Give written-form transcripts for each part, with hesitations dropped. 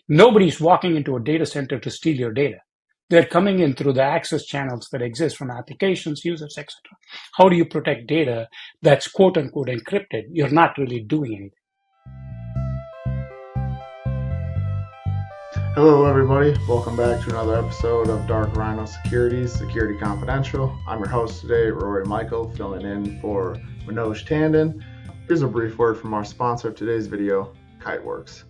Nobody's walking into a data center to steal your data. They're coming in through the access channels that exist from applications, users, etc. How do you protect data that's quote unquote encrypted? You're not really doing anything. Hello everybody, welcome back to another episode of Dark Rhino Securities, Security Confidential. I'm your host today, Rory Michael, filling in for Manoj Tandon. Here's a brief word from our sponsor of today's video, Kiteworks.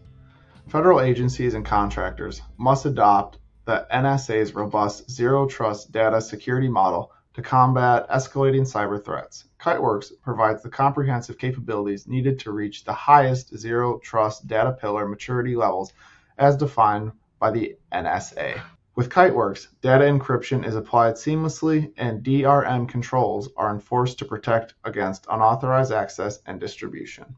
Federal agencies and contractors must adopt the NSA's robust Zero Trust data security model to combat escalating cyber threats. Kiteworks provides the comprehensive capabilities needed to reach the highest Zero Trust data pillar maturity levels as defined by the NSA. With Kiteworks, data encryption is applied seamlessly and DRM controls are enforced to protect against unauthorized access and distribution.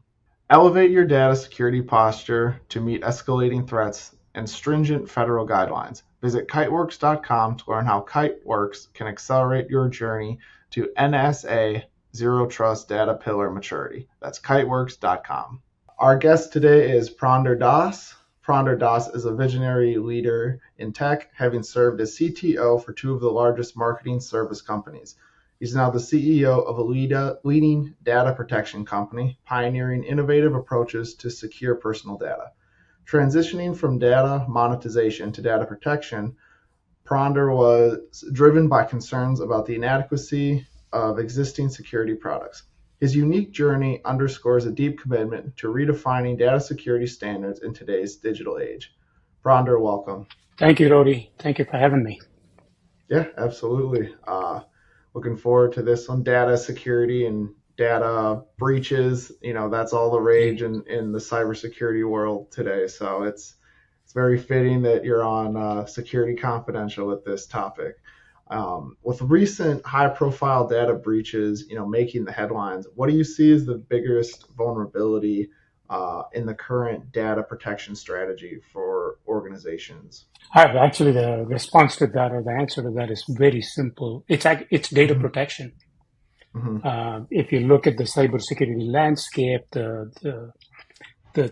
Elevate your data security posture to meet escalating threats and stringent federal guidelines. Visit kiteworks.com to learn how Kiteworks can accelerate your journey to NSA Zero Trust data pillar maturity. That's kiteworks.com. Our guest today is Purandar Das. Purandar Das is a visionary leader in tech, having served as CTO for two of the largest marketing service companies. He's now the CEO of a leading data protection company, pioneering innovative approaches to secure personal data. Transitioning from data monetization to data protection, Purandar was driven by concerns about the inadequacy of existing security products. His unique journey underscores a deep commitment to redefining data security standards in today's digital age. Purandar, welcome. Thank you, Rory. Thank you for having me. Yeah, absolutely. Looking forward to this one. Data security and data breaches, that's all the rage in the cybersecurity world today. So it's very fitting that you're on Security Confidential with this topic. With recent high-profile data breaches, making the headlines, what do you see as the biggest vulnerability in the current data protection strategy for organizations? Actually, the response to that or the answer to that is very simple. It's data Mm-hmm. protection. Mm-hmm. If you look at the cybersecurity landscape, the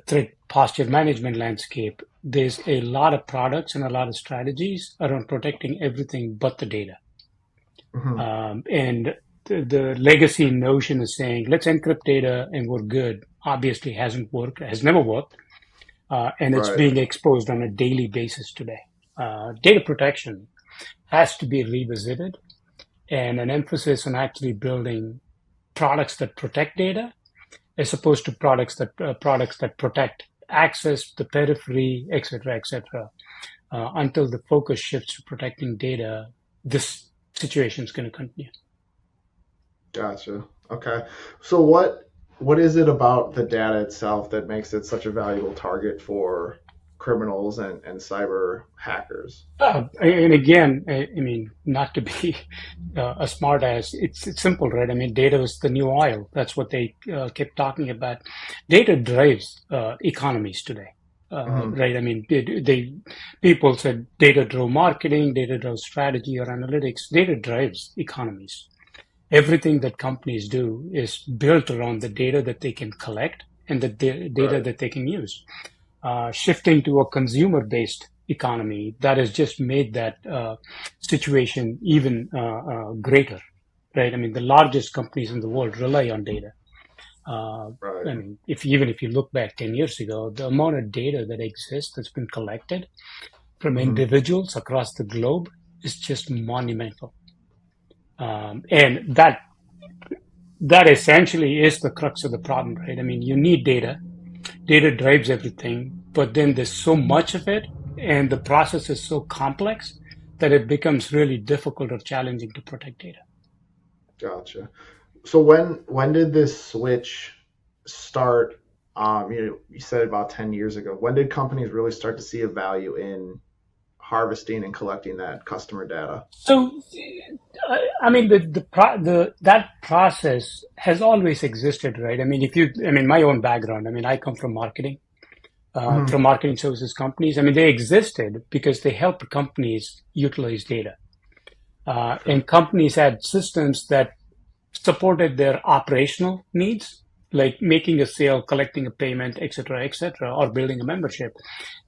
threat posture management landscape, there's a lot of products and a lot of strategies around protecting everything but the data. Mm-hmm. And the legacy notion is saying, let's encrypt data and we're good, obviously hasn't worked, has never worked, and it's Right. being exposed on a daily basis today. Data protection has to be revisited, and an emphasis on actually building products that protect data as opposed to products that protect access, the periphery, et cetera, until the focus shifts to protecting data, this situation is going to continue. Gotcha. Okay. So what is it about the data itself that makes it such a valuable target for criminals and cyber hackers? And again, I mean, not to be a smart ass, it's simple, right? I mean, data is the new oil. That's what they kept talking about. Data drives economies today, Mm-hmm. right? I mean, people said data drove marketing, data drove strategy or analytics. Data drives economies. Everything that companies do is built around the data that they can collect and the data Right. that they can use. Shifting to a consumer-based economy, that has just made that situation even greater, right? I mean, the largest companies in the world rely on data. Right. I mean, if you look back 10 years ago, the amount of data that exists that's been collected from Mm-hmm. individuals across the globe is just monumental. And that essentially is the crux of the problem, right? I mean, you need data. Data drives everything, but then there's so much of it, and the process is so complex that it becomes really difficult or challenging to protect data. Gotcha. So when did this switch start? You said about 10 years ago. When did companies really start to see a value in harvesting and collecting that customer data? So, I mean, that process has always existed, right? I mean, my own background. I mean, I come from marketing. Mm-hmm. From marketing services companies. I mean, they existed because they helped companies utilize data. Sure. And companies had systems that supported their operational needs like making a sale, collecting a payment, et cetera, or building a membership.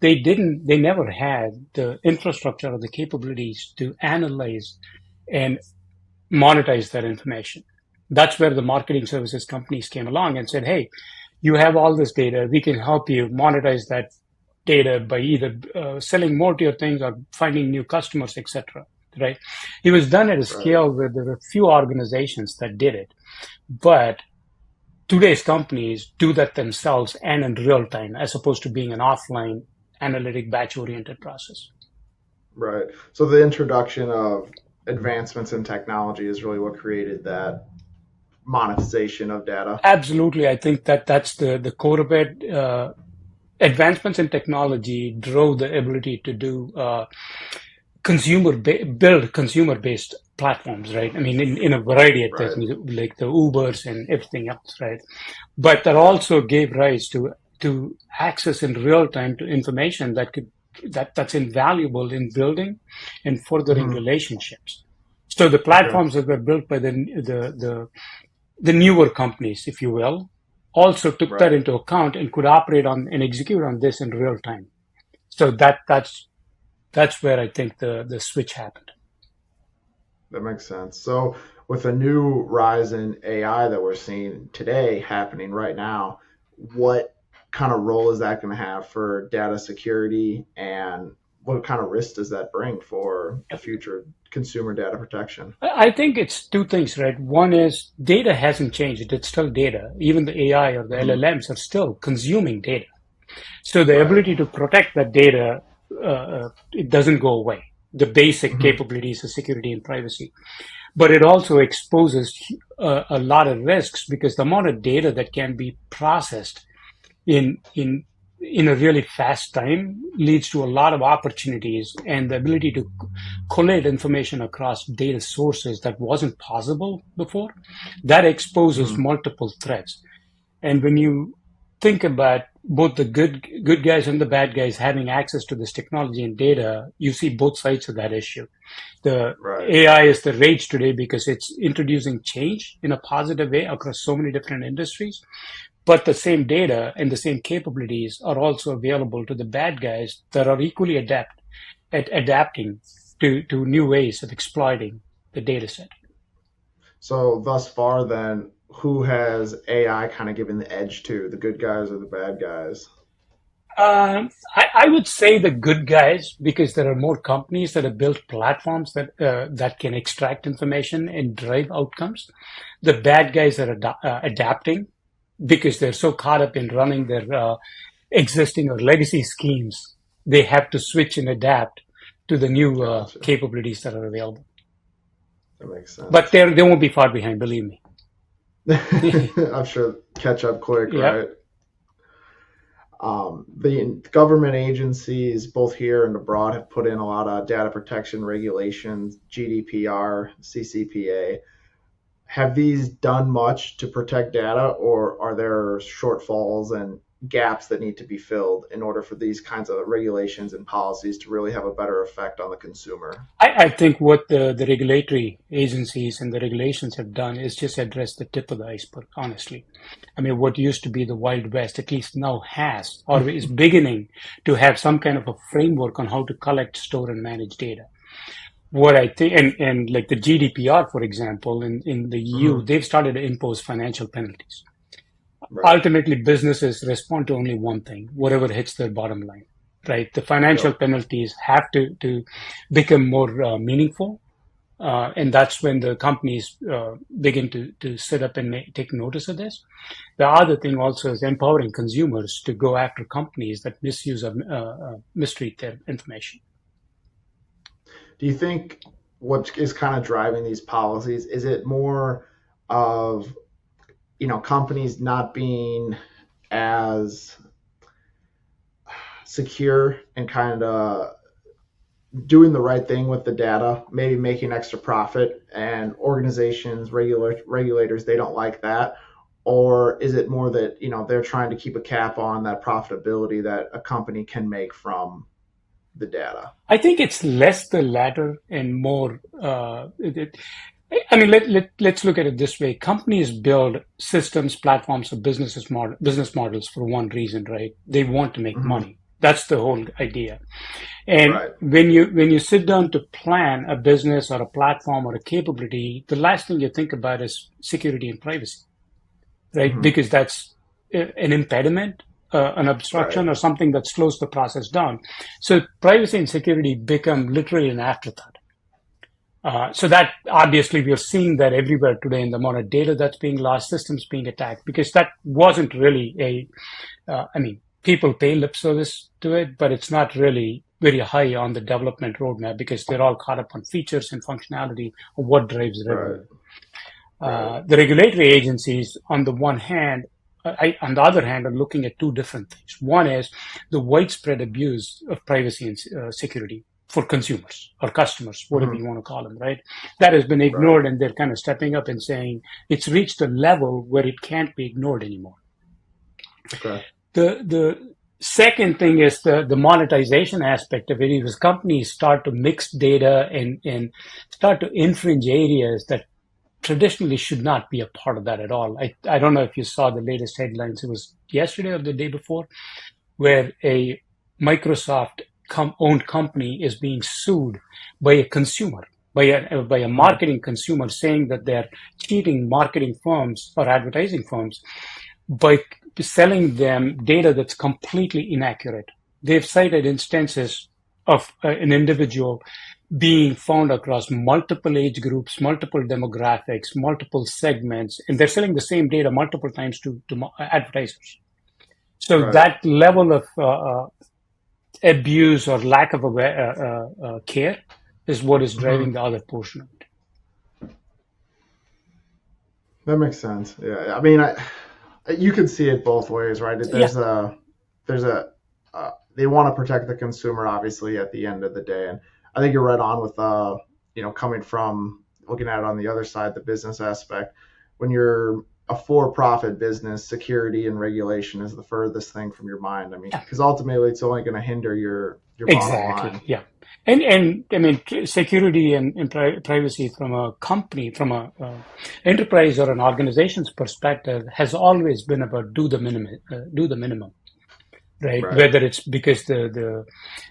They never had the infrastructure or the capabilities to analyze and monetize that information. That's where the marketing services companies came along and said, hey, you have all this data. We can help you monetize that data by either selling more to your things or finding new customers, etc. Right? It was done at a Right. scale where there were few organizations that did it, but today's companies do that themselves and in real time, as opposed to being an offline analytic batch oriented process. Right. So the introduction of advancements in technology is really what created that monetization of data. Absolutely, I think that that's the core of it. Advancements in technology drove the ability to do build consumer based platforms, right? I mean, in a variety of Right. things like the Ubers and everything else, right? But that Yeah. also gave rise to access in real time to information that's invaluable in building and furthering Hmm. relationships. So the Okay. platforms that were built by the newer companies, if you will, also took that Right. into account and could operate on and execute on this in real time. So that's where I think the switch happened. That makes sense. So with a new rise in AI that we're seeing today happening right now, what kind of role is that going to have for data security and what kind of risk does that bring for the future consumer data protection? I think it's two things, right? One is data hasn't changed. It's still data. Even the AI or the Hmm. LLMs are still consuming data. So the Right. ability to protect that data, it doesn't go away. The basic Hmm. capabilities of security and privacy. But it also exposes a lot of risks because the amount of data that can be processed in in in a really fast time leads to a lot of opportunities, and the ability to collate information across data sources that wasn't possible before, that exposes Hmm. multiple threats. And when you think about both the good guys and the bad guys having access to this technology and data, you see both sides of that issue. The Right. AI is the rage today because it's introducing change in a positive way across so many different industries. But the same data and the same capabilities are also available to the bad guys that are equally adept at adapting to new ways of exploiting the data set. So thus far, then, who has AI kind of given the edge to, the good guys or the bad guys? I would say the good guys because there are more companies that have built platforms that can extract information and drive outcomes. The bad guys are adapting because they're so caught up in running their existing or legacy schemes. They have to switch and adapt to the new Gotcha. capabilities that are available. That makes But sense. they won't be far behind, believe me. I'm sure catch up quick, Yep. right? The government agencies, both here and abroad, have put in a lot of data protection regulations, GDPR, CCPA. Have these done much to protect data, or are there shortfalls and gaps that need to be filled in order for these kinds of regulations and policies to really have a better effect on the consumer? I think what the regulatory agencies and the regulations have done is just address the tip of the iceberg, honestly. I mean, what used to be the Wild West at least now has or is beginning to have some kind of a framework on how to collect, store, and manage data. What I think, and like the GDPR, for example, in the EU, Hmm. they've started to impose financial penalties. Right. Ultimately, businesses respond to only one thing, whatever hits their bottom line, right? The financial Yep. penalties have to become more meaningful. And that's when the companies begin to sit up and take notice of this. The other thing also is empowering consumers to go after companies that misuse or mistreat their information. Do you think what is kind of driving these policies is it more of companies not being as secure and kind of doing the right thing with the data, maybe making extra profit, and organizations, regulators, they don't like that? Or is it more that they're trying to keep a cap on that profitability that a company can make from the data? I think it's less the latter and more. I mean, let's look at it this way. Companies build systems, platforms, or business models for one reason, right? They want to make Hmm. money. That's the whole idea. And Right. when you sit down to plan a business or a platform or a capability, the last thing you think about is security and privacy, right? Hmm. Because that's an impediment, an Right. obstruction, or something that slows the process down. So privacy and security become literally an afterthought. So that obviously we are seeing that everywhere today in the amount of data that's being lost, systems being attacked, because that wasn't really I mean, people pay lip service to it, but it's not really very high on the development roadmap because they're all caught up on features and functionality of what drives Right. revenue. Right. The regulatory agencies, on the one hand, on the other hand, are looking at two different things. One is the widespread abuse of privacy and security for consumers or customers, whatever Hmm. you want to call them, right? That has been Right. ignored, and they're kind of stepping up and saying it's reached a level where it can't be ignored anymore. Okay. The second thing is the monetization aspect of it is companies start to mix data and start to infringe areas that traditionally should not be a part of that at all. I don't know if you saw the latest headlines. It was yesterday or the day before, where a Microsoft owned company is being sued by a consumer, by a Hmm. marketing consumer, saying that they're cheating marketing firms or advertising firms by selling them data that's completely inaccurate. They've cited instances of an individual being found across multiple age groups, multiple demographics, multiple segments, and they're selling the same data multiple times to advertisers. So Right. that level of abuse or lack of care is what is Hmm. driving the other portion of it. That makes sense. Yeah. I mean, you can see it both ways, right? Yeah, There's a they want to protect the consumer, obviously, at the end of the day, and I think you're right on with coming from looking at it on the other side, the business aspect. When you're a for-profit business, security and regulation is the furthest thing from your mind. I mean, yeah. because ultimately, it's only going to hinder your bottom Exactly. line. Yeah. And I mean, security and privacy from a company, from a enterprise or an organization's perspective has always been about do the minimum, right? Right. Whether it's because the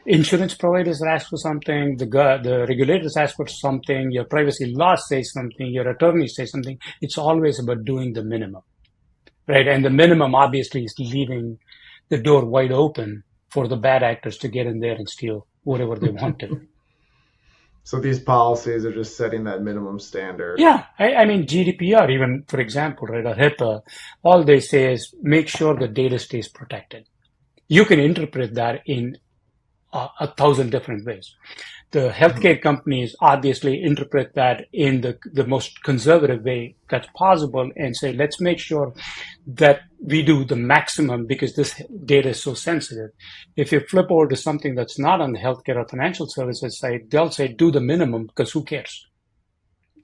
insurance providers ask for something, the regulators ask for something, your privacy law says something, your attorney says something. It's always about doing the minimum, right? And the minimum obviously is leaving the door wide open for the bad actors to get in there and steal whatever they want to. So these policies are just setting that minimum standard. Yeah, I mean GDPR, even for example, right, or HIPAA, all they say is make sure the data stays protected. You can interpret that in a thousand different ways. The Hmm. healthcare companies obviously interpret that in the most conservative way that's possible and say, let's make sure that we do the maximum because this data is so sensitive. If you flip over to something that's not on the healthcare or financial services side, they'll say, do the minimum because who cares?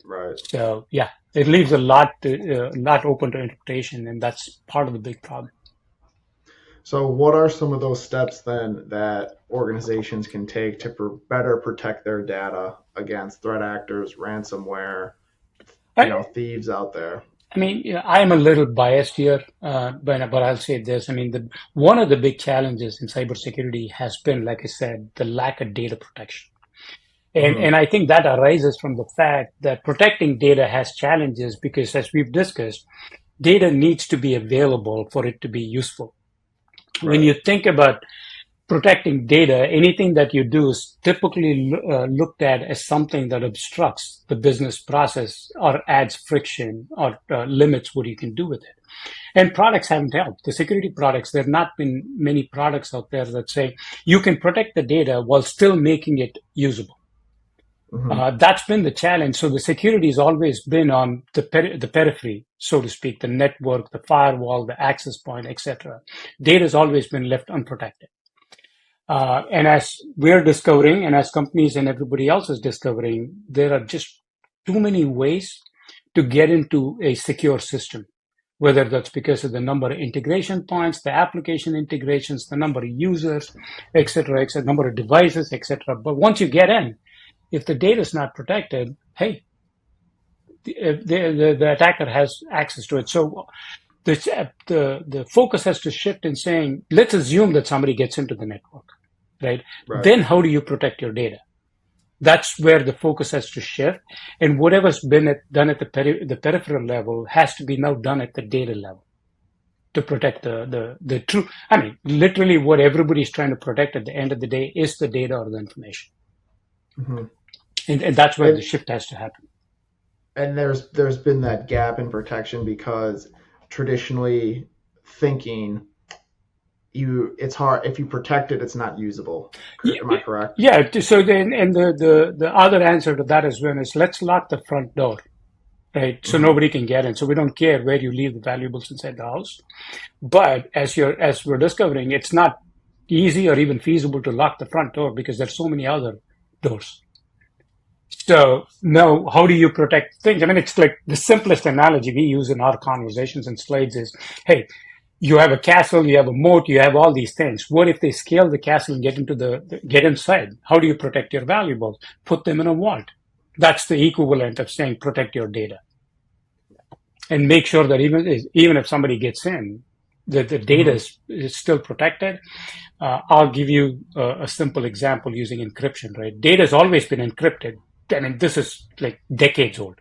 Right. So yeah, it leaves a lot open to interpretation, and that's part of the big problem. So, what are some of those steps then that organizations can take to better protect their data against threat actors, ransomware, I, thieves out there? I mean, I'm a little biased here, but I'll say this. I mean, one of the big challenges in cybersecurity has been, like I said, the lack of data protection. Hmm. And I think that arises from the fact that protecting data has challenges because, as we've discussed, data needs to be available for it to be useful. When Right. you think about protecting data, anything that you do is typically looked at as something that obstructs the business process or adds friction or limits what you can do with it. And products haven't helped. The security products, there have not been many products out there that say you can protect the data while still making it usable. Hmm. That's been the challenge. So the security has always been on the periphery, so to speak, the network, the firewall, the access point, etc. Data has always been left unprotected. And as we're discovering, and as companies and everybody else is discovering, there are just too many ways to get into a secure system, whether that's because of the number of integration points, the application integrations, the number of users, et cetera, number of devices, etc. But once you get in, if the data is not protected, hey, the attacker has access to it. So the focus has to shift in saying, let's assume that somebody gets into the network, right? Right. Then how do you protect your data? That's where the focus has to shift, and whatever's been done at the peripheral level has to be now done at the data level to protect the true. I mean, literally, what everybody's trying to protect at the end of the day is the data or the information, Mm-hmm. and that's where the shift has to happen. And there's been that gap in protection because traditionally thinking it's hard if you protect it, it's not usable. Am I correct? Yeah. So then, and the other answer to that is when is let's lock the front door, right? So Mm-hmm. nobody can get in. So we don't care where you leave the valuables inside the house. But as we're discovering, it's not easy or even feasible to lock the front door because there's so many other doors. So now, how do you protect things? I mean, it's like the simplest analogy we use in our conversations and slides is, hey, you have a castle, you have a moat, you have all these things. What if they scale the castle and get inside? How do you protect your valuables? Put them in a vault. That's the equivalent of saying protect your data and make sure that even if somebody gets in, that the data is still protected. I'll give you a simple example using encryption, right? Data has always been encrypted. I mean, this is like decades old.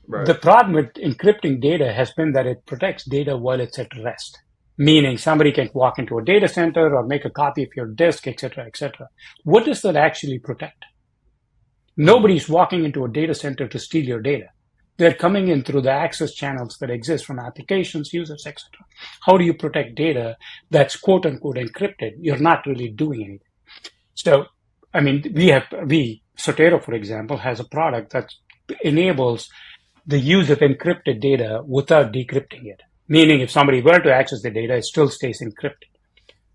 Right. The problem with encrypting data has been that it protects data while it's at rest, meaning somebody can walk into a data center or make a copy of your disk, et cetera, et cetera. What does that actually protect? Nobody's walking into a data center to steal your data. They're coming in through the access channels that exist from applications, users, etc. How do you protect data that's quote unquote encrypted? You're not really doing anything. So, I mean, Sotero, for example, has a product that enables the use of encrypted data without decrypting it. Meaning, if somebody were to access the data, it still stays encrypted.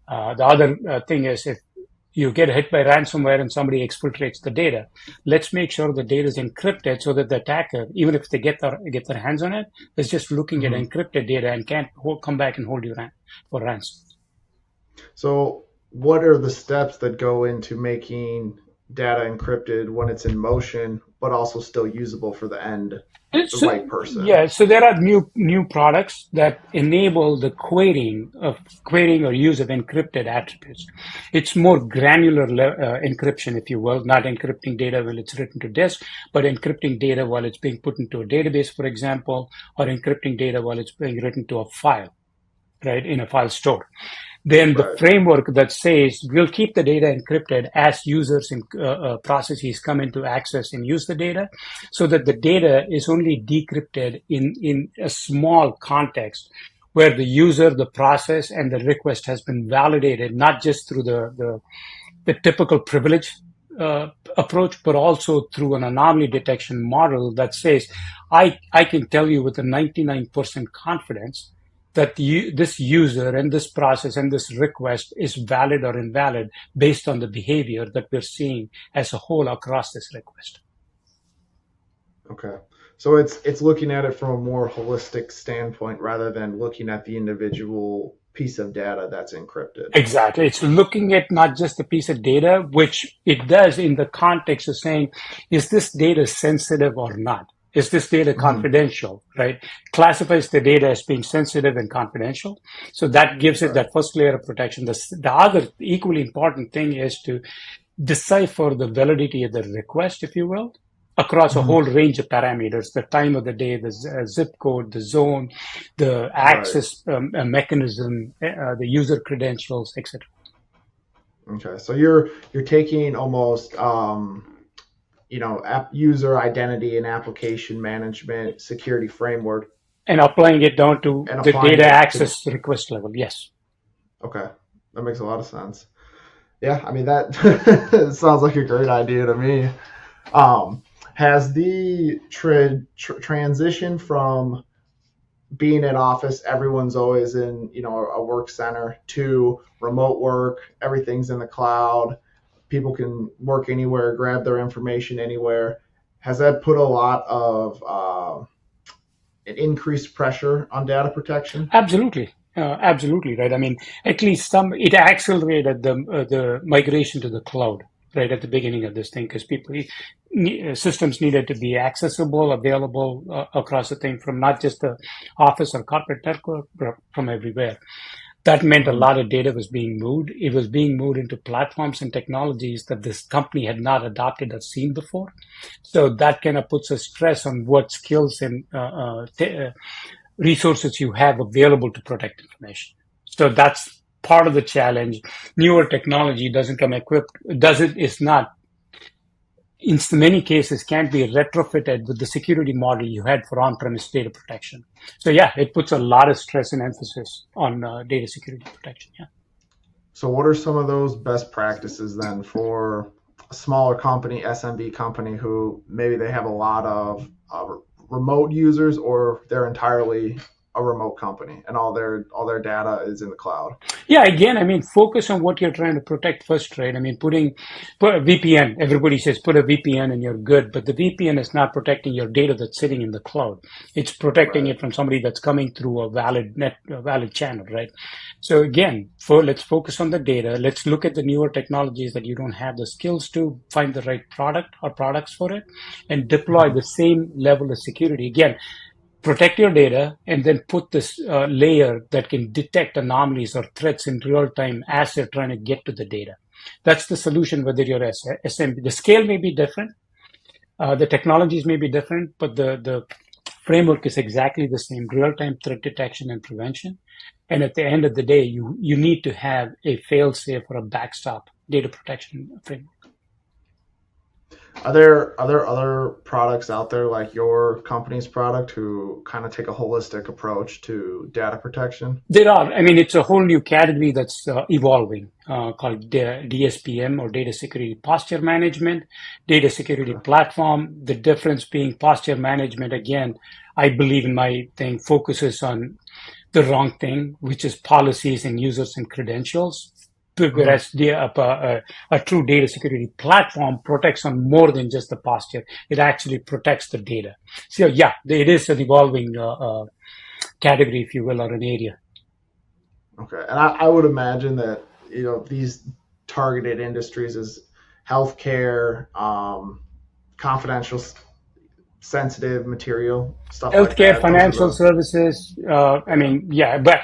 The other thing is if you get hit by ransomware and somebody exfiltrates the data, let's make sure the data is encrypted so that the attacker, even if they get their hands on it, is just looking at encrypted data and can't come back and hold you for ransom. So, what are the steps that go into making data encrypted when it's in motion, but also still usable for the right person? Yeah, so there are new products that enable the querying or use of encrypted attributes. It's more granular encryption, if you will, not encrypting data while it's written to disk, but encrypting data while it's being put into a database, for example, or encrypting data while it's being written to a file, right, in a file store. Then the framework that says we'll keep the data encrypted as users and processes come into access and use the data, so that the data is only decrypted in a small context where the user, the process, and the request has been validated, not just through the typical privilege approach, but also through an anomaly detection model that says, I can tell you with a 99% confidence that this user and this process and this request is valid or invalid based on the behavior that we're seeing as a whole across this request. Okay. So it's looking at it from a more holistic standpoint rather than looking at the individual piece of data that's encrypted. Exactly. It's looking at not just a piece of data, which it does in the context of saying, is this data sensitive or not? Is this data confidential, right? Classifies the data as being sensitive and confidential. So that gives it that first layer of protection. The other equally important thing is to decipher the validity of the request, if you will, across a whole range of parameters, the time of the day, the zip code, the zone, the access mechanism, the user credentials, etc. Okay. So you're taking almost user identity and application management security framework and applying it down to the data access request level. Yes. Okay, that makes a lot of sense. Yeah, I mean that sounds like a great idea to me. Has the transition from being in office, everyone's always in a work center, to remote work, everything's in the cloud, people can work anywhere, grab their information anywhere. Has that put a lot of an increased pressure on data protection? Absolutely. Absolutely, right. I mean, at least it accelerated the migration to the cloud, right, at the beginning of this thing, because people, systems needed to be accessible, available across the thing from not just the office or corporate network, but from everywhere. That meant a Mhm. lot of data was being moved. It was being moved into platforms and technologies that this company had not adopted or seen before. So that kind of puts a stress on what skills and resources you have available to protect information. So that's part of the challenge. Newer technology doesn't come equipped, is not, in many cases, can't be retrofitted with the security model you had for on-premise data protection. So yeah, it puts a lot of stress and emphasis on data security protection. Yeah. So, what are some of those best practices then for a smaller company, SMB company, who maybe they have a lot of remote users, or they're entirely a remote company and all their data is in the cloud? Yeah, again, I mean, focus on what you're trying to protect first, right? I mean, put a VPN. Everybody says put a VPN and you're good, but the VPN is not protecting your data that's sitting in the cloud. It's protecting Right. it from somebody that's coming through a valid channel, right? So again, let's focus on the data. Let's look at the newer technologies that you don't have the skills to find the right product or products for it, and deploy Mhm. the same level of security. Again, protect your data and then put this layer that can detect anomalies or threats in real time as they're trying to get to the data. That's the solution, whether you're SMB. The scale may be different, the technologies may be different, but the framework is exactly the same: real time threat detection and prevention. And at the end of the day, you need to have a fail safe or a backstop data protection framework. Are there other products out there like your company's product who kind of take a holistic approach to data protection? There are. I mean, it's a whole new category that's evolving called DSPM, or Data Security Posture Management, Data Security Okay. Platform. The difference being posture management, again, I believe in my thing, focuses on the wrong thing, which is policies and users and credentials. Hmm. Whereas a true data security platform protects on more than just the posture. It actually protects the data. So yeah, it is an evolving category, if you will, or an area. Okay. And I would imagine that these targeted industries is healthcare, confidential, sensitive material, stuff like Healthcare, that. Those are financial the services. I yeah. mean, yeah, but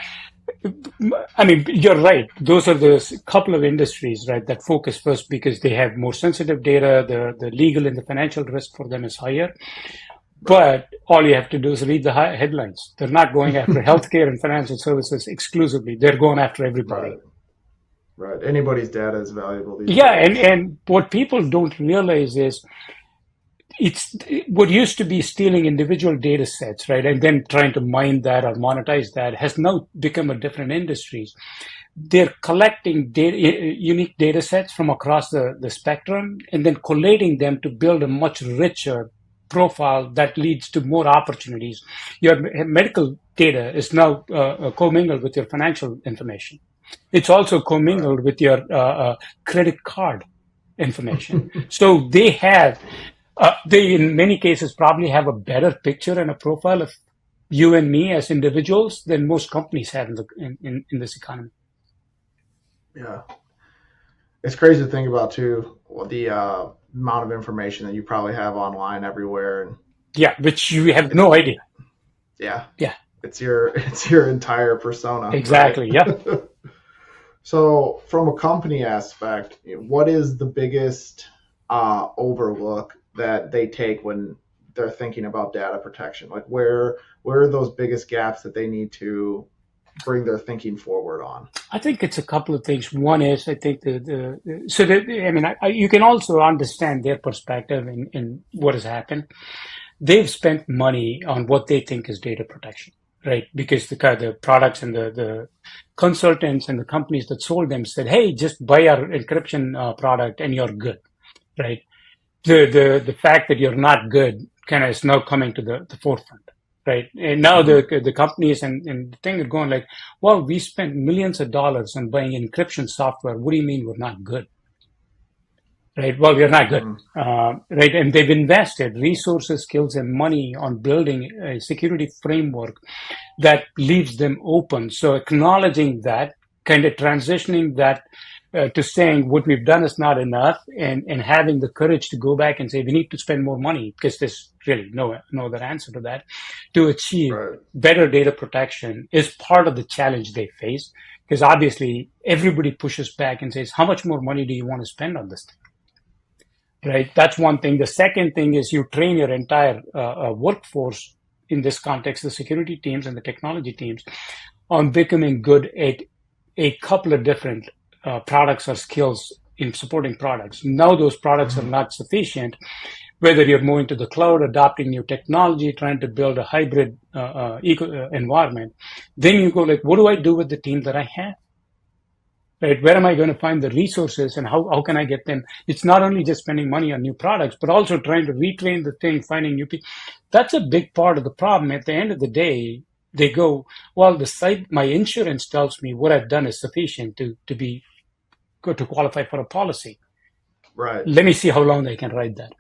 I mean, you're right. Those are the couple of industries, right, that focus first because they have more sensitive data. The legal and the financial risk for them is higher. Right. But all you have to do is read the headlines. They're not going after healthcare and financial services exclusively. They're going after everybody. Right. Right. Anybody's data is valuable these Yeah, and days. and what people don't realize is it's what used to be stealing individual data sets, right, and then trying to mine that or monetize that has now become a different industry. They're collecting unique data sets from across the spectrum and then collating them to build a much richer profile that leads to more opportunities. Your medical data is now commingled with your financial information. It's also Right. commingled with your credit card information. So they in many cases probably have a better picture and a profile of you and me as individuals than most companies have in this economy. Yeah. It's crazy to think about too, the amount of information that you probably have online everywhere, and Yeah, which you have it's no idea. yeah, Yeah, it's your entire persona, right? exactly. Yeah. So, from a company aspect, what is the biggest overlook that they take when they're thinking about data protection? Like, where are those biggest gaps that they need to bring their thinking forward on? I think it's a couple of things. One is, I think I mean, you can also understand their perspective in what has happened. They've spent money on what they think is data protection, right? Because the products and the consultants and the companies that sold them said, "Hey, just buy our encryption product and you're good," right? The fact that you're not good kind of is now coming to the forefront, right? And now Hmm. the companies and the thing are going like, well, we spent millions of dollars on buying encryption software. What do you mean we're not good? Right? Well, we're not good. Hmm. Right? And they've invested resources, skills, and money on building a security framework that leaves them open. So acknowledging that, kind of transitioning that to saying what we've done is not enough, and having the courage to go back and say we need to spend more money because there's really no other answer to that, to achieve Right. better data protection is part of the challenge they face. Because obviously everybody pushes back and says, how much more money do you want to spend on this thing? Right? That's one thing. The second thing is you train your entire workforce, in this context, the security teams and the technology teams, on becoming good at a couple of different products or skills in supporting products. Now those products are not sufficient, whether you're moving to the cloud, adopting new technology, trying to build a hybrid environment. Then you go like, what do I do with the team that I have? Right? Where am I going to find the resources, and how can I get them? It's not only just spending money on new products, but also trying to retrain the thing, finding new people. That's a big part of the problem. At the end of the day, they go, well, my insurance tells me what I've done is sufficient to qualify for a policy. Right. Let me see how long they can ride that.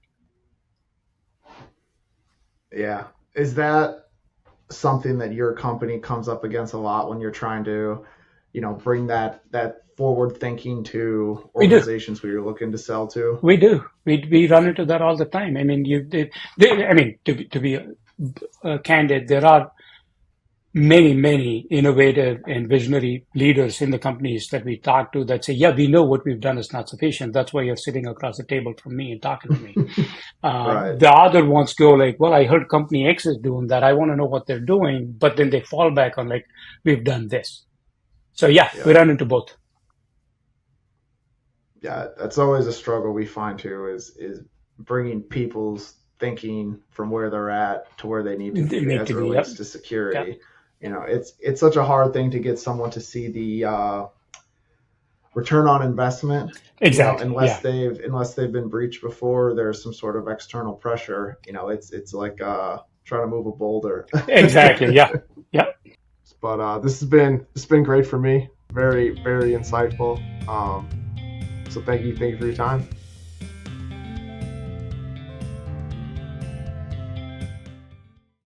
Yeah. Is that something that your company comes up against a lot when you're trying to, bring that forward thinking to We do. organizations who you're looking to sell to? We do. We run into that all the time. I mean, to be candid, there are many innovative and visionary leaders in the companies that we talk to that say, yeah, we know what we've done is not sufficient. That's why you're sitting across the table from me and talking to me. Right. The other ones go like, well, I heard company X is doing that. I want to know what they're doing. But then they fall back on like, we've done this. So yeah, we Yeah. run into both. Yeah. That's always a struggle we find too, is bringing people's thinking from where they're at to where they need to They be need as to it be, yep. relates to Yep. security. It's such a hard thing to get someone to see the return on investment. Exactly. Unless Yeah. they've been breached before, there's some sort of external pressure. It's like trying to move a boulder. Exactly. Yeah. Yeah. But this has been great for me. Very very insightful. So thank you for your time.